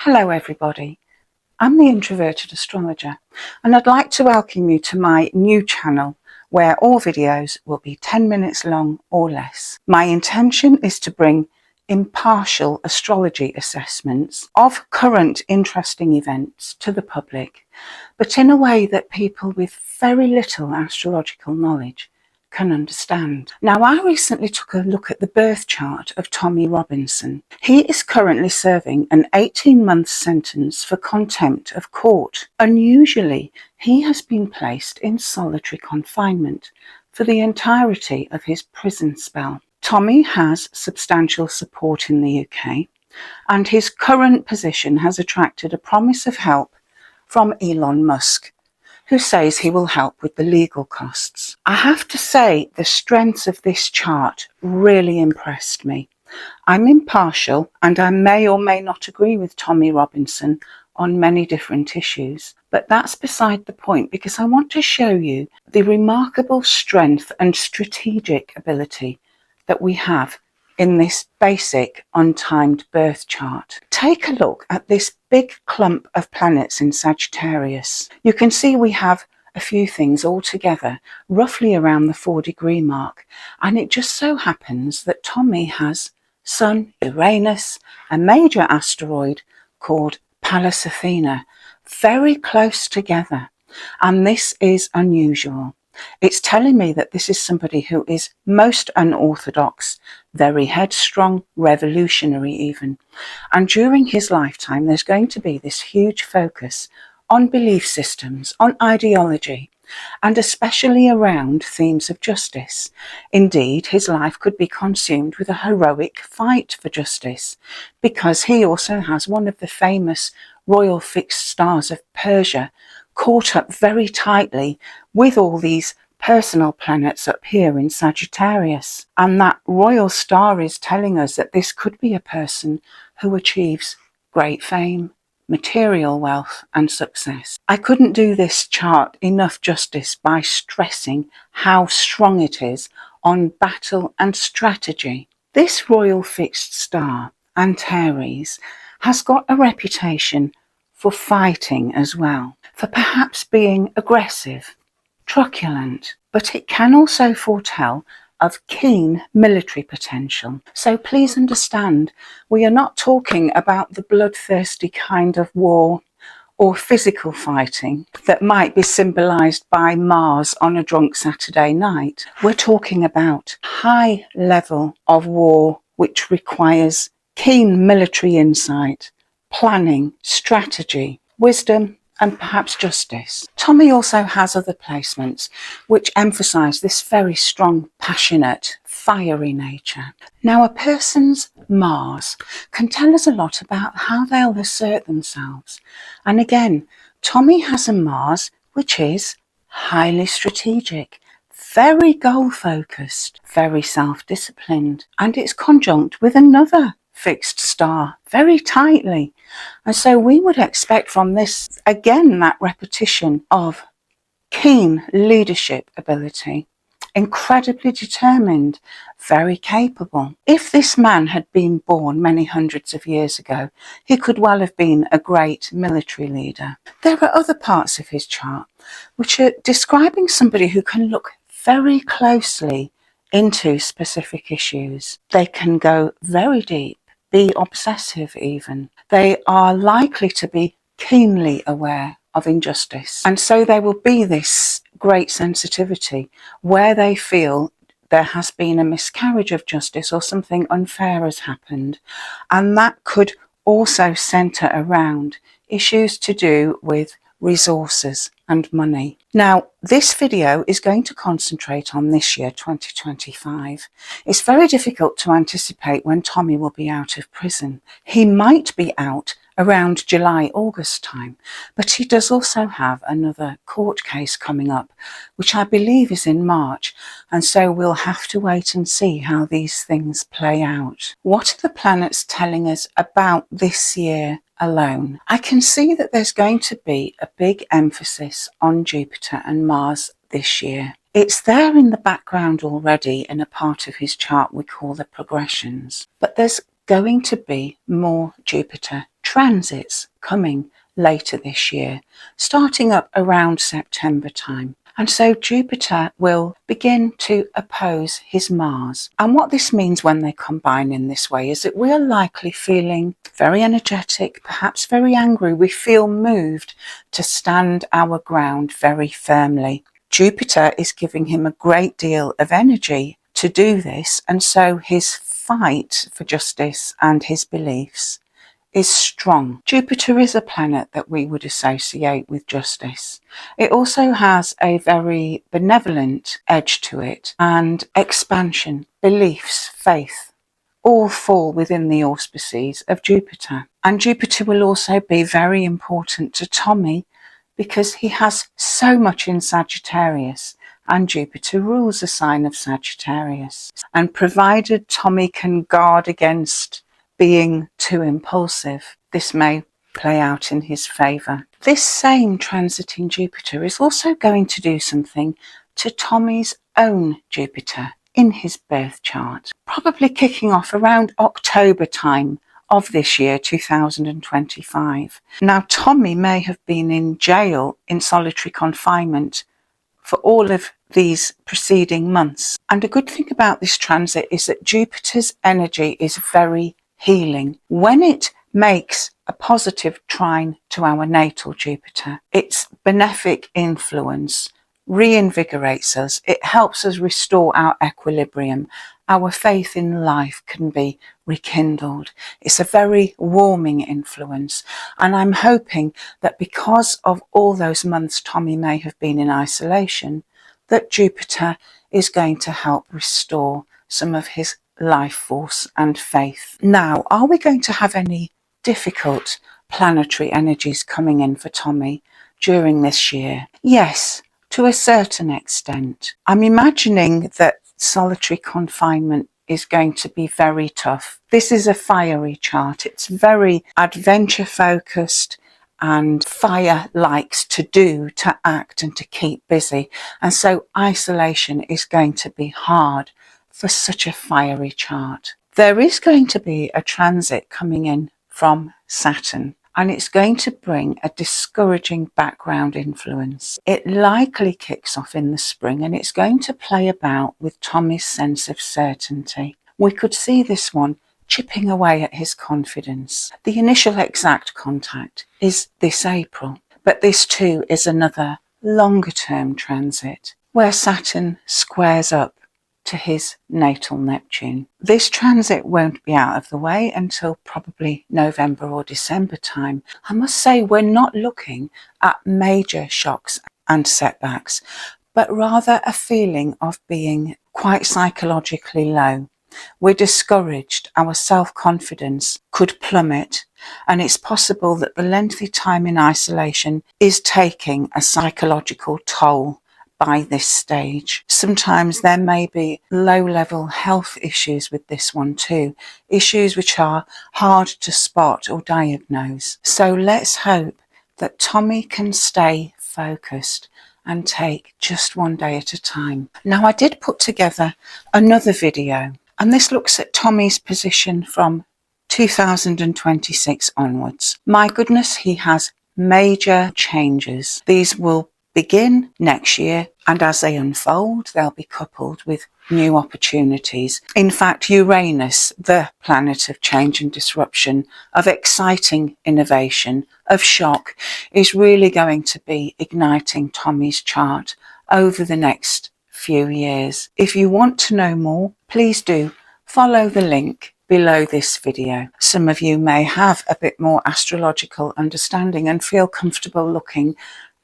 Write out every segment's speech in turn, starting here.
Hello everybody, I'm the Introverted Astrologer and I'd like to welcome you to my new channel where all videos will be 10 minutes long or less. My intention is to bring impartial astrology assessments of current interesting events to the public, but in a way that people with very little astrological knowledge can understand. Now, I recently took a look at the birth chart of Tommy Robinson. He is currently serving an 18-month sentence for contempt of court. Unusually, he has been placed in solitary confinement for the entirety of his prison spell. Tommy has substantial support in the UK, and his current position has attracted a promise of help from Elon Musk, who says he will help with the legal costs. I have to say, the strength of this chart really impressed me. I'm impartial and I may or may not agree with Tommy Robinson on many different issues, but that's beside the point because I want to show you the remarkable strength and strategic ability that we have in this basic untimed birth chart. Take a look at this big clump of planets in Sagittarius. You can see we have a few things all together, roughly around the 4-degree mark, and it just so happens that Tommy has Sun, Uranus, a major asteroid called Pallas Athena, very close together, and this is unusual. It's telling me that this is somebody who is most unorthodox, very headstrong, revolutionary even. And during his lifetime, there's going to be this huge focus on belief systems, on ideology, and especially around themes of justice. Indeed, his life could be consumed with a heroic fight for justice, because he also has one of the famous royal fixed stars of Persia caught up very tightly with all these personal planets up here in Sagittarius. And that royal star is telling us that this could be a person who achieves great fame, material wealth and success. I couldn't do this chart enough justice by stressing how strong it is on battle and strategy. This royal fixed star, Antares, has got a reputation for fighting as well, for perhaps being aggressive, truculent, but it can also foretell of keen military potential. So please understand, we are not talking about the bloodthirsty kind of war or physical fighting that might be symbolised by Mars on a drunk Saturday night. We're talking about high level of war which requires keen military insight, planning, strategy, wisdom, and perhaps justice. Tommy also has other placements which emphasise this very strong, passionate, fiery nature. Now, a person's Mars can tell us a lot about how they'll assert themselves. And again, Tommy has a Mars which is highly strategic, very goal-focused, very self-disciplined, and it's conjunct with another fixed star very tightly. And so we would expect from this, again, that repetition of keen leadership ability, incredibly determined, very capable. If this man had been born many hundreds of years ago, he could well have been a great military leader. There are other parts of his chart which are describing somebody who can look very closely into specific issues. They can go very deep, be obsessive even. They are likely to be keenly aware of injustice. And so there will be this great sensitivity where they feel there has been a miscarriage of justice or something unfair has happened. And that could also centre around issues to do with resources and money. Now, this video is going to concentrate on this year, 2025. It's very difficult to anticipate when Tommy will be out of prison. He might be out around July, August time, but he does also have another court case coming up, which I believe is in March, and so we'll have to wait and see how these things play out. What are the planets telling us about this year alone? I can see that there's going to be a big emphasis on Jupiter and Mars this year. It's there in the background already in a part of his chart we call the progressions, but there's going to be more Jupiter transits coming later this year, starting up around September time. And so Jupiter will begin to oppose his Mars. And what this means when they combine in this way is that we are likely feeling very energetic, perhaps very angry. We feel moved to stand our ground very firmly. Jupiter is giving him a great deal of energy to do this, and so his fight for justice and his beliefs is strong. Jupiter is a planet that we would associate with justice. It also has a very benevolent edge to it, and expansion, beliefs, faith, all fall within the auspices of Jupiter. And Jupiter will also be very important to Tommy because he has so much in Sagittarius, and Jupiter rules the sign of Sagittarius. And provided Tommy can guard against being too impulsive, this may play out in his favour. This same transiting Jupiter is also going to do something to Tommy's own Jupiter in his birth chart, probably kicking off around October time of this year, 2025. Now, Tommy may have been in jail in solitary confinement for all of these preceding months. And a good thing about this transit is that Jupiter's energy is very healing. When it makes a positive trine to our natal Jupiter, its benefic influence reinvigorates us. It helps us restore our equilibrium. Our faith in life can be rekindled. It's a very warming influence. And I'm hoping that because of all those months Tommy may have been in isolation, that Jupiter is going to help restore some of his life force and faith. Now, are we going to have any difficult planetary energies coming in for Tommy during this year? Yes, to a certain extent. I'm imagining that solitary confinement is going to be very tough. This is a fiery chart. It's very adventure focused, and fire likes to do, to act and to keep busy. And so isolation is going to be hard for such a fiery chart. There is going to be a transit coming in from Saturn, and it's going to bring a discouraging background influence. It likely kicks off in the spring, and it's going to play about with Tommy's sense of certainty. We could see this one chipping away at his confidence. The initial exact contact is this April, but this too is another longer term transit where Saturn squares up to his natal Neptune. This transit won't be out of the way until probably November or December time. I must say we're not looking at major shocks and setbacks, but rather a feeling of being quite psychologically low. We're discouraged, our self-confidence could plummet, and it's possible that the lengthy time in isolation is taking a psychological toll by this stage. Sometimes there may be low-level health issues with this one too, issues which are hard to spot or diagnose. So let's hope that Tommy can stay focused and take just one day at a time. Now, I did put together another video, and this looks at Tommy's position from 2026 onwards. My goodness, he has major changes. These will begin next year, and as they unfold, they'll be coupled with new opportunities. In fact, Uranus, the planet of change and disruption, of exciting innovation, of shock, is really going to be igniting Tommy's chart over the next few years. If you want to know more, please do follow the link below this video. Some of you may have a bit more astrological understanding and feel comfortable looking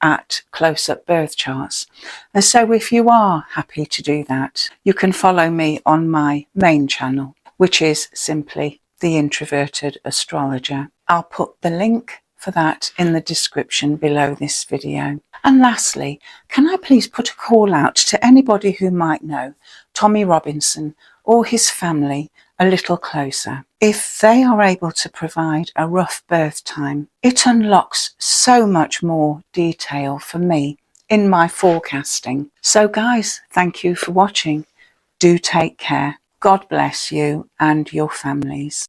at close-up birth charts. And so if you are happy to do that, you can follow me on my main channel, which is simply The Introverted Astrologer. I'll put the link for that in the description below this video. And lastly, can I please put a call out to anybody who might know Tommy Robinson or his family a little closer? If they are able to provide a rough birth time, it unlocks so much more detail for me in my forecasting. So guys, thank you for watching. Do take care. God bless you and your families.